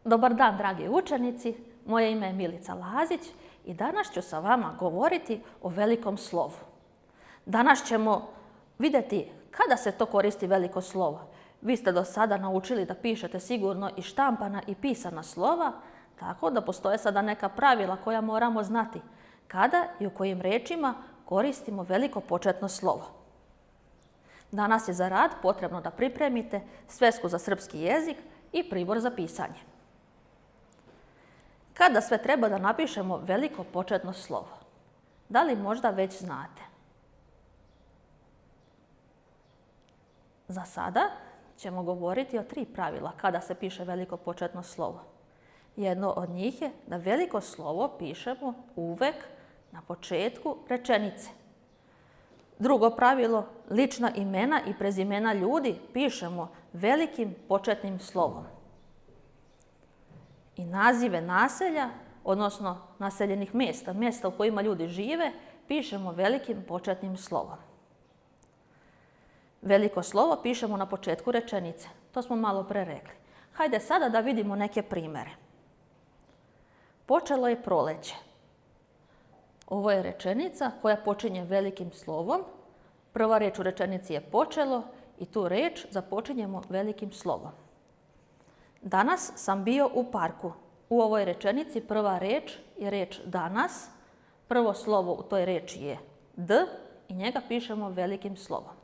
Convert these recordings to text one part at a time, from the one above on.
Dobar dan, dragi učenici. Moje ime je Milica Lazić i danas ću sa vama govoriti o velikom slovu. Danas ćemo vidjeti kada se to koristi veliko slovo. Vi ste do sada naučili da pišete sigurno i štampana i pisana slova, tako da postoje sada neka pravila koja moramo znati kada i u kojim riječima koristimo veliko početno slovo. Danas je za rad potrebno da pripremite svesku za srpski jezik i pribor za pisanje. Kada sve treba da napišemo veliko početno slovo? Da li možda već znate? Za sada ćemo govoriti o 3 pravila kada se piše veliko početno slovo. Jedno od njih je da veliko slovo pišemo uvek na početku rečenice. Drugo pravilo, lična imena i prezimena ljudi pišemo velikim početnim slovom. I nazive naselja, odnosno naseljenih mjesta, mjesta u kojima ljudi žive, pišemo velikim početnim slovom. Veliko slovo pišemo na početku rečenice. To smo malo pre rekli. Hajde sada da vidimo neke primere. Počelo je proleće. Ovo je rečenica koja počinje velikim slovom. Prva reč u rečenici je počelo i tu reč započinjemo velikim slovom. Danas sam bio u parku. U ovoj rečenici prva reč je reč danas. Prvo slovo u toj reči je d i njega pišemo velikim slovom.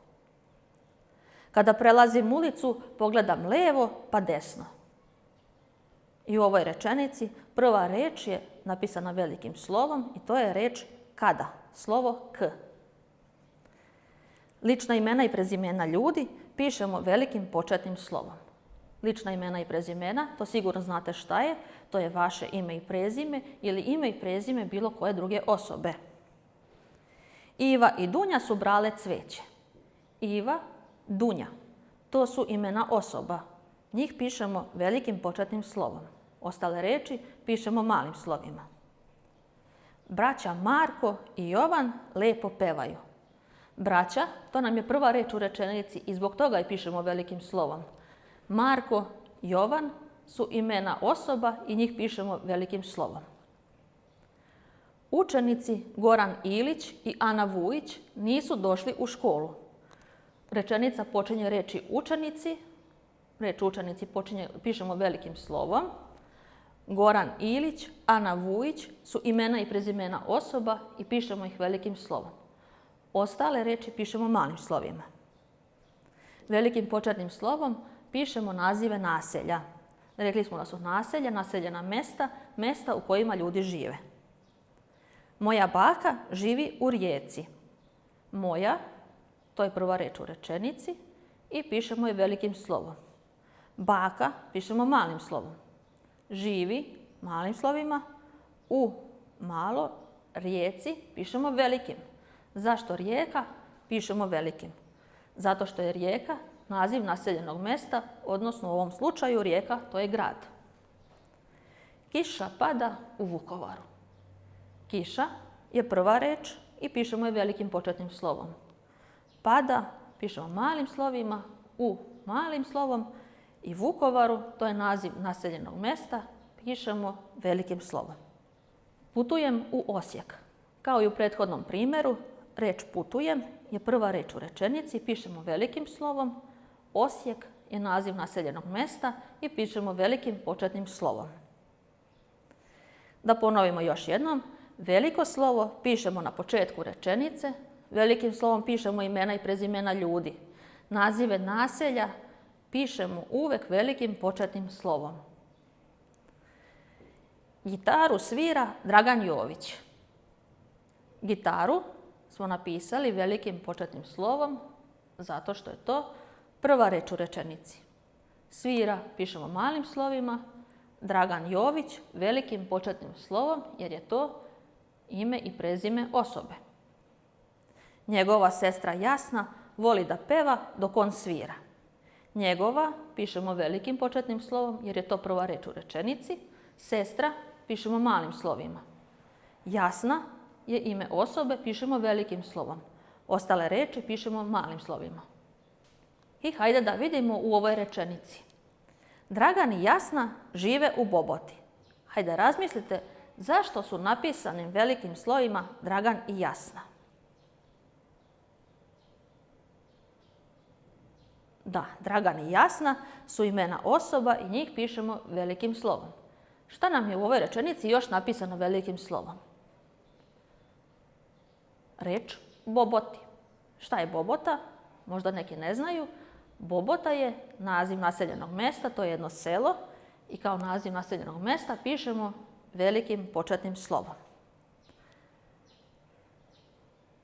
Kada prelazim ulicu, pogledam levo pa desno. I u ovoj rečenici prva reč je napisana velikim slovom i to je reč kada, slovo k. Lična imena i prezimena ljudi pišemo velikim početnim slovom. Lična imena i prezimena, to sigurno znate šta je, to je vaše ime i prezime ili ime i prezime bilo koje druge osobe. Iva i Dunja su brale cveće. Iva, Dunja, to su imena osoba. Njih pišemo velikim početnim slovom. Ostale reči pišemo malim slovima. Braća Marko i Jovan lepo pevaju. Braća, to nam je prva reč u rečenici i zbog toga i pišemo velikim slovom. Marko, Jovan su imena osoba i njih pišemo velikim slovom. Učenici Goran Ilić i Ana Vujić nisu došli u školu. Rečenica počinje reči učenici. Reč učenici pišemo velikim slovom. Goran Ilić, Ana Vujić su imena i prezimena osoba i pišemo ih velikim slovom. Ostale reči pišemo malim slovima. Velikim početnim slovom pišemo nazive naselja. Rekli smo da su naselja, naseljena mesta, mesta u kojima ljudi žive. Moja baka živi u Rijeci. Moja, to je prva reč u rečenici i pišemo je velikim slovom. Baka pišemo malim slovom. Živi malim slovima, u malo, Rijeci pišemo velikim. Zašto Rijeka pišemo velikim? Zato što je Rijeka naziv naseljenog mjesta, odnosno u ovom slučaju Rijeka, to je grad. Kiša pada u Vukovaru. Kiša je prva reč i pišemo je velikim početnim slovom. Pada pišemo malim slovima, u malim slovom i Vukovaru, to je naziv naseljenog mjesta, pišemo velikim slovom. Putujem u Osijek. Kao i u prethodnom primjeru, reč putujem je prva reč u rečenici, pišemo velikim slovom. Osijek je naziv naseljenog mjesta i pišemo velikim početnim slovom. Da ponovimo još jednom, veliko slovo pišemo na početku rečenice, velikim slovom pišemo imena i prezimena ljudi. Nazive naselja pišemo uvek velikim početnim slovom. Gitaru svira Dragan Jović. Gitaru smo napisali velikim početnim slovom zato što je to prva reč u rečenici. Svira pišemo malim slovima, Dragan Jović velikim početnim slovom jer je to ime i prezime osobe. Njegova sestra Jasna voli da peva dok on svira. Njegova pišemo velikim početnim slovom jer je to prva reč u rečenici. Sestra pišemo malim slovima. Jasna je ime osobe, pišemo velikim slovom. Ostale reči pišemo malim slovima. I hajde da vidimo u ovoj rečenici. Dragan i Jasna žive u Boboti. Hajde razmislite zašto su napisani velikim slovima Dragan i Jasna. Da, Dragan i Jasna su imena osoba i njih pišemo velikim slovom. Šta nam je u ovoj rečenici još napisano velikim slovom? Reč Boboti. Šta je Bobota? Možda neki ne znaju. Bobota je naziv naseljenog mjesta, to je jedno selo i kao naziv naseljenog mjesta pišemo velikim početnim slovom.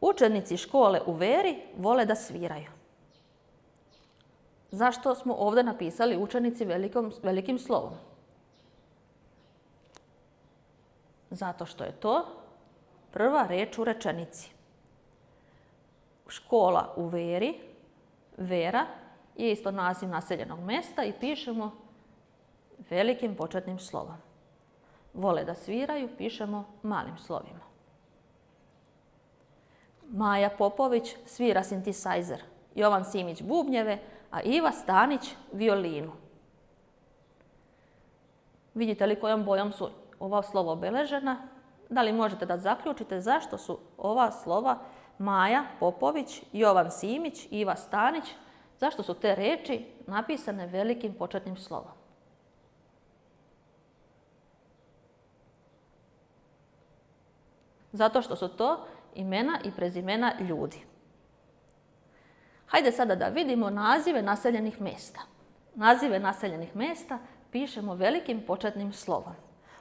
Učenici škole u Veri vole da sviraju. Zašto smo ovdje napisali učenici velikim slovom? Zato što je to prva reč u rečenici. Škola u Veri, Vera, je isto naziv naseljenog mjesta i pišemo velikim početnim slovom. Vole da sviraju, pišemo malim slovima. Maja Popović svira sintisajzer, Jovan Simić bubnjeve, a Iva Stanić violinu. Vidite li kojom bojom su ova slova obeležena? Da li možete da zaključite zašto su ova slova Maja Popović, Jovan Simić, Iva Stanić, zašto su te reči napisane velikim početnim slovom? Zato što su to imena i prezimena ljudi. Hajde sada da vidimo nazive naseljenih mjesta. Nazive naseljenih mjesta pišemo velikim početnim slovom.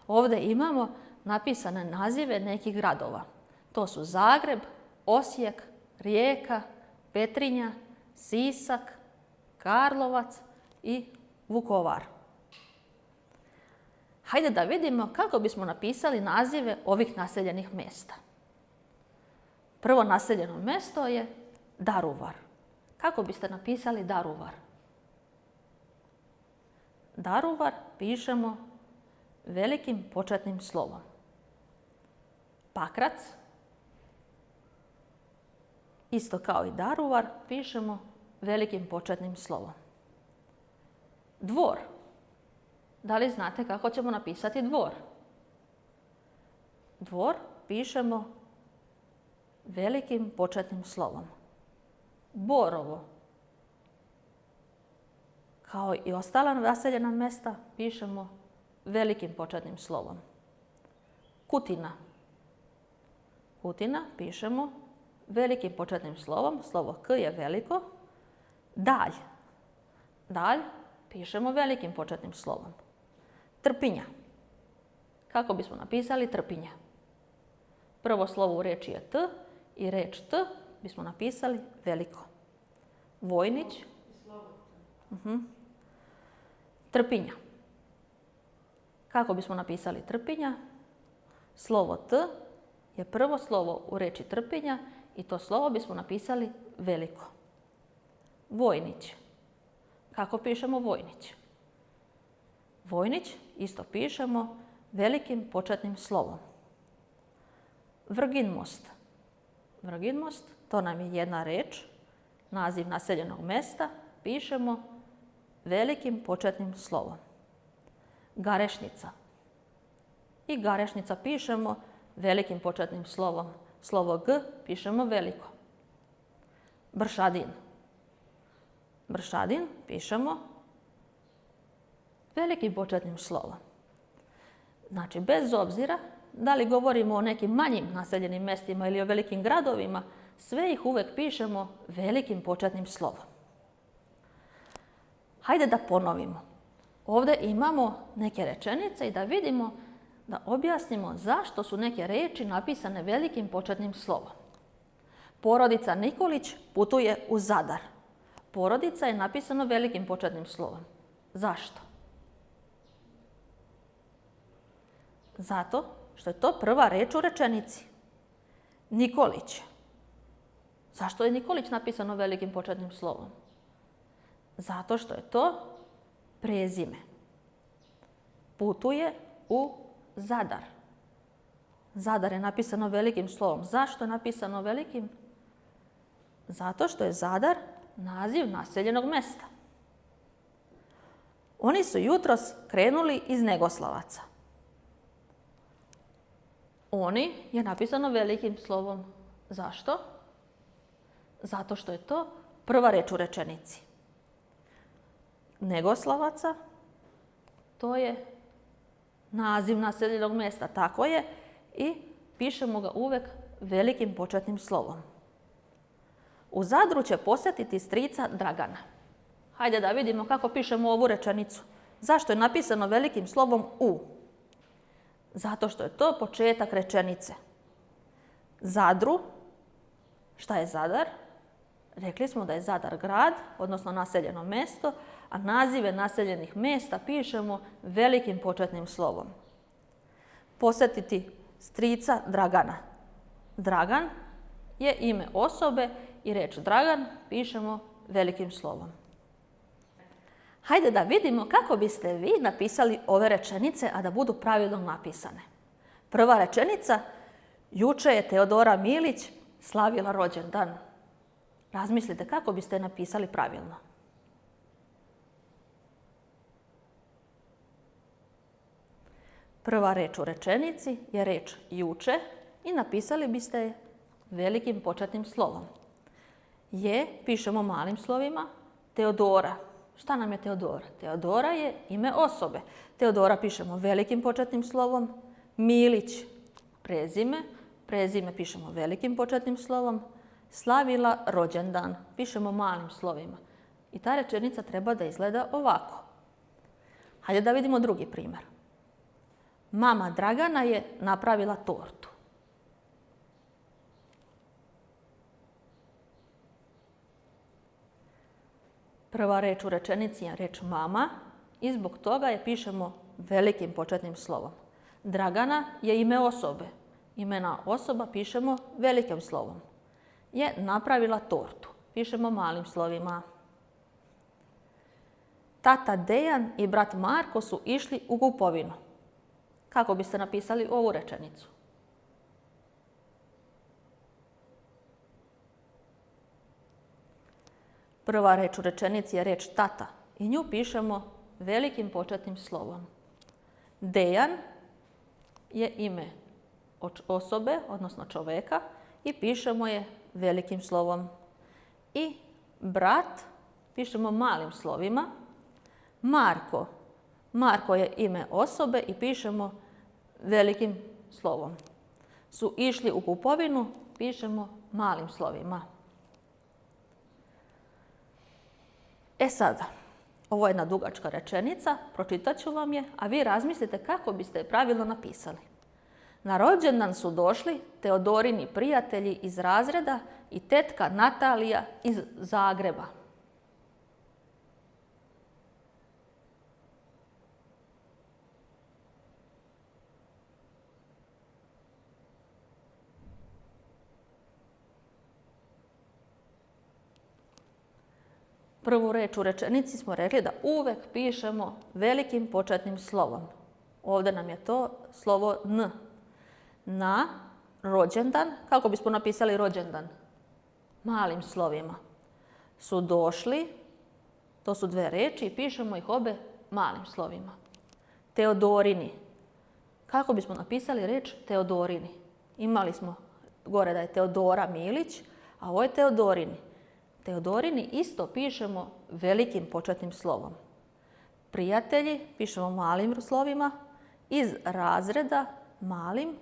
Ovdje imamo napisane nazive nekih gradova. To su Zagreb, Osijek, Rijeka, Petrinja, Sisak, Karlovac i Vukovar. Hajde da vidimo kako bismo napisali nazive ovih naseljenih mjesta. Prvo naseljeno mjesto je Daruvar. Kako biste napisali Daruvar? Daruvar pišemo velikim početnim slovom. Pakrac, isto kao i Daruvar, pišemo velikim početnim slovom. Dvor. Da li znate kako ćemo napisati Dvor? Dvor pišemo velikim početnim slovom. Borovo. Kao i ostala naseljena mjesta pišemo velikim početnim slovom. Kutina. Kutina pišemo velikim početnim slovom. Slovo K je veliko. Dalj. Dalj pišemo velikim početnim slovom. Trpinja. Kako bismo napisali Trpinja? Prvo slovo u reči je T i reč T bismo napisali veliko. Vojnić. Trpinja. Kako bismo napisali Trpinja? Slovo T je prvo slovo u reči Trpinja i to slovo bismo napisali veliko. Vojnić. Kako pišemo Vojnić? Vojnić isto pišemo velikim početnim slovom. Vrginmost. Vrginmost, to nam je jedna reč, naziv naseljenog mjesta, pišemo velikim početnim slovom. Garešnica. I Garešnica pišemo velikim početnim slovom. Slovo G pišemo veliko. Bršadin. Bršadin pišemo velikim početnim slovom. Znači, bez obzira da li govorimo o nekim manjim naseljenim mjestima ili o velikim gradovima, sve ih uvijek pišemo velikim početnim slovom. Hajde da ponovimo. Ovdje imamo neke rečenice i da vidimo, da objasnimo zašto su neke reči napisane velikim početnim slovom. Porodica Nikolić putuje u Zadar. Porodica je napisano velikim početnim slovom. Zašto? Zato što je to prva reč u rečenici. Nikolić. Zašto je Nikolić napisano velikim početnim slovom? Zato što je to prezime. Putuje u Zadar. Zadar je napisano velikim slovom. Zašto je napisano velikim? Zato što je Zadar naziv naseljenog mjesta. Oni su jutros krenuli iz Negoslavaca. Oni je napisano velikim slovom. Zašto? Zato što je to prva reč u rečenici. Negoslavaca, to je naziv naseljenog mjesta, tako je, i pišemo ga uvek velikim početnim slovom. U Zadru će posjetiti strica Dragana. Hajde da vidimo kako pišemo ovu rečenicu. Zašto je napisano velikim slovom U? Zato što je to početak rečenice. Zadru, šta je Zadar? Rekli smo da je Zadar grad, odnosno naseljeno mjesto, a nazive naseljenih mjesta pišemo velikim početnim slovom. Posjetiti strica Dragana. Dragan je ime osobe i reč Dragan pišemo velikim slovom. Hajde da vidimo kako biste vi napisali ove rečenice, a da budu pravilno napisane. Prva rečenica, juče je Teodora Milić slavila rođendan. Razmislite kako biste napisali pravilno. Prva reč u rečenici je reč juče i napisali biste je velikim početnim slovom. Je pišemo malim slovima. Teodora. Šta nam je Teodora? Teodora je ime osobe. Teodora pišemo velikim početnim slovom. Milić, prezime. Prezime pišemo velikim početnim slovom. Slavila rođendan. Pišemo malim slovima. I ta rečenica treba da izgleda ovako. Hajde da vidimo drugi primjer. Mama Dragana je napravila tortu. Prva reč u rečenici je reč mama i zbog toga je pišemo velikim početnim slovom. Dragana je ime osobe. Imena osoba pišemo velikim slovom. Je napravila tortu. Pišemo malim slovima. Tata Dejan i brat Marko su išli u kupovinu. Kako biste napisali ovu rečenicu? Prva reč u rečenici je reč tata i nju pišemo velikim početnim slovom. Dejan je ime osobe, odnosno čoveka, i pišemo je velikim slovom. I brat pišemo malim slovima. Marko je ime osobe i pišemo velikim slovom. Su išli u kupovinu, pišemo malim slovima. E sada, ovo je jedna dugačka rečenica, pročitat ću vam je, a vi razmislite kako biste je pravilno napisali. Na rođendan su došli Teodorini prijatelji iz razreda i tetka Natalija iz Zagreba. Prvu reč u rečenici smo rekli da uvek pišemo velikim početnim slovom. Ovdje nam je to slovo N. Na rođendan, kako bismo napisali rođendan? Malim slovima. Su došli, to su dve reči i pišemo ih obe malim slovima. Teodorini. Kako bismo napisali reč Teodorini? Imali smo gore da je Teodora Milić, a ovo je Teodorini. Teodorini isto pišemo velikim početnim slovom. Prijatelji pišemo malim slovima, iz razreda malim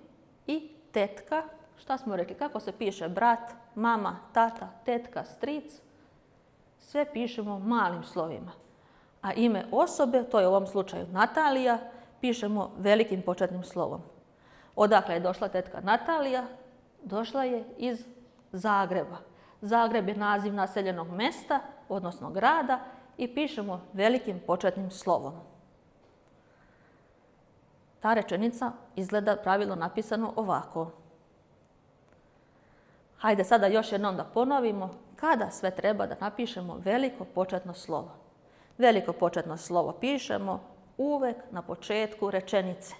i tetka, šta smo rekli, kako se piše brat, mama, tata, tetka, stric, sve pišemo malim slovima. A ime osobe, to je u ovom slučaju Natalija, pišemo velikim početnim slovom. Odakle je došla tetka Natalija? Došla je iz Zagreba. Zagreb je naziv naseljenog mjesta, odnosno grada, i pišemo velikim početnim slovom. Ta rečenica izgleda pravilno napisano ovako. Hajde sada još jednom da ponovimo kada sve treba da napišemo veliko početno slovo. Veliko početno slovo pišemo uvek na početku rečenice.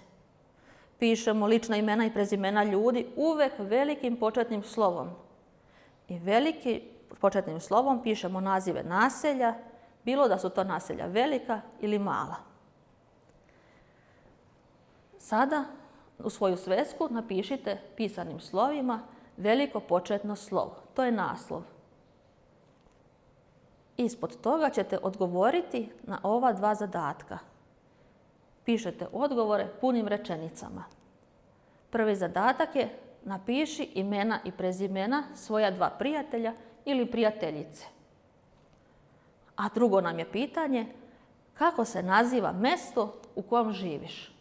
Pišemo lična imena i prezimena ljudi uvek velikim početnim slovom. I velikim početnim slovom pišemo nazive naselja, bilo da su to naselja velika ili mala. Sada u svoju svesku napišite pisanim slovima veliko početno slovo. To je naslov. Ispod toga ćete odgovoriti na ova dva zadatka. Pišete odgovore punim rečenicama. Prvi zadatak je napiši imena i prezimena svoja dva prijatelja ili prijateljice. A drugo nam je pitanje kako se naziva mjesto u kojem živiš.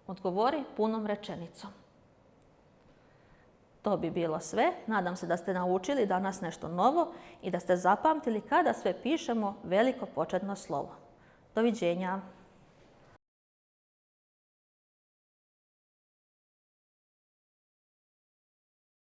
Odgovori punom rečenicom. To bi bilo sve. Nadam se da ste naučili danas nešto novo i da ste zapamtili kada sve pišemo veliko početno slovo. Doviđenja.